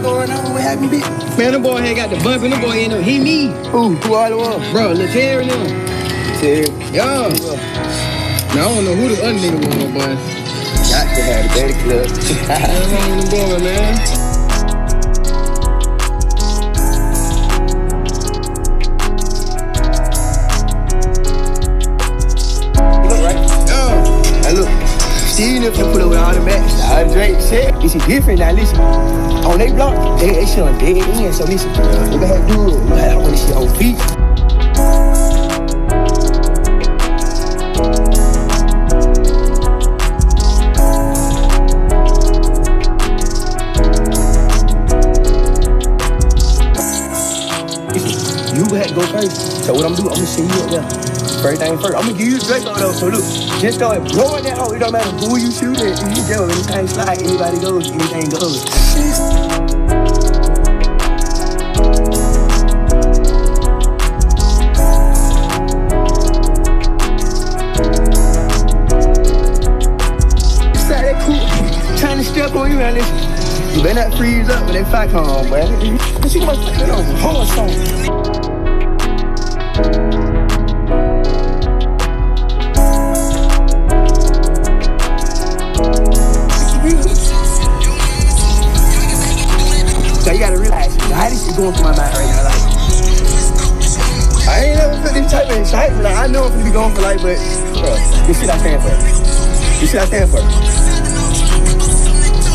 going on? What happened, bitch? Man, the boy had got the bump and the boy ain't no hit me. Who all the one? Bro, Lil Terry now. Terry. Yeah. Now, I don't know who the other nigga was, boy. Got to have the daddy club. What's wrong with the boy, man? Even if you put up with all the matches, all the Drake shit, this is different now. Listen, on they block, they shit on dead end. So listen, we gotta have to do it. We gotta have this shit on feet. Listen, you had to go first. So what I'm doing, I'm gonna send you up there. First thing first, I'm gonna give you the Drake on those. So look, just start blowing that out. It don't matter who you shoot at. You go, anything slide, anybody goes, anything goes. Slide that cool. Trying to step on you, man. Listen, you better not freeze up when they fight come on, boy. You see my fucking on hard song. So you gotta realize how this shit going through my mind right now. Like, I ain't never felt this type of excitement. Like, I know I'm gonna be going for life, but bro, this shit I stand for. This shit I stand for.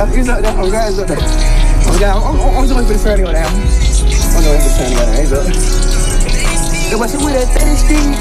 It's up there. Oh God, it's up there. Oh God, I'm just waiting for the sun to go down. I'm just waiting for the sun to go down. It's up. It was with that 30 speed.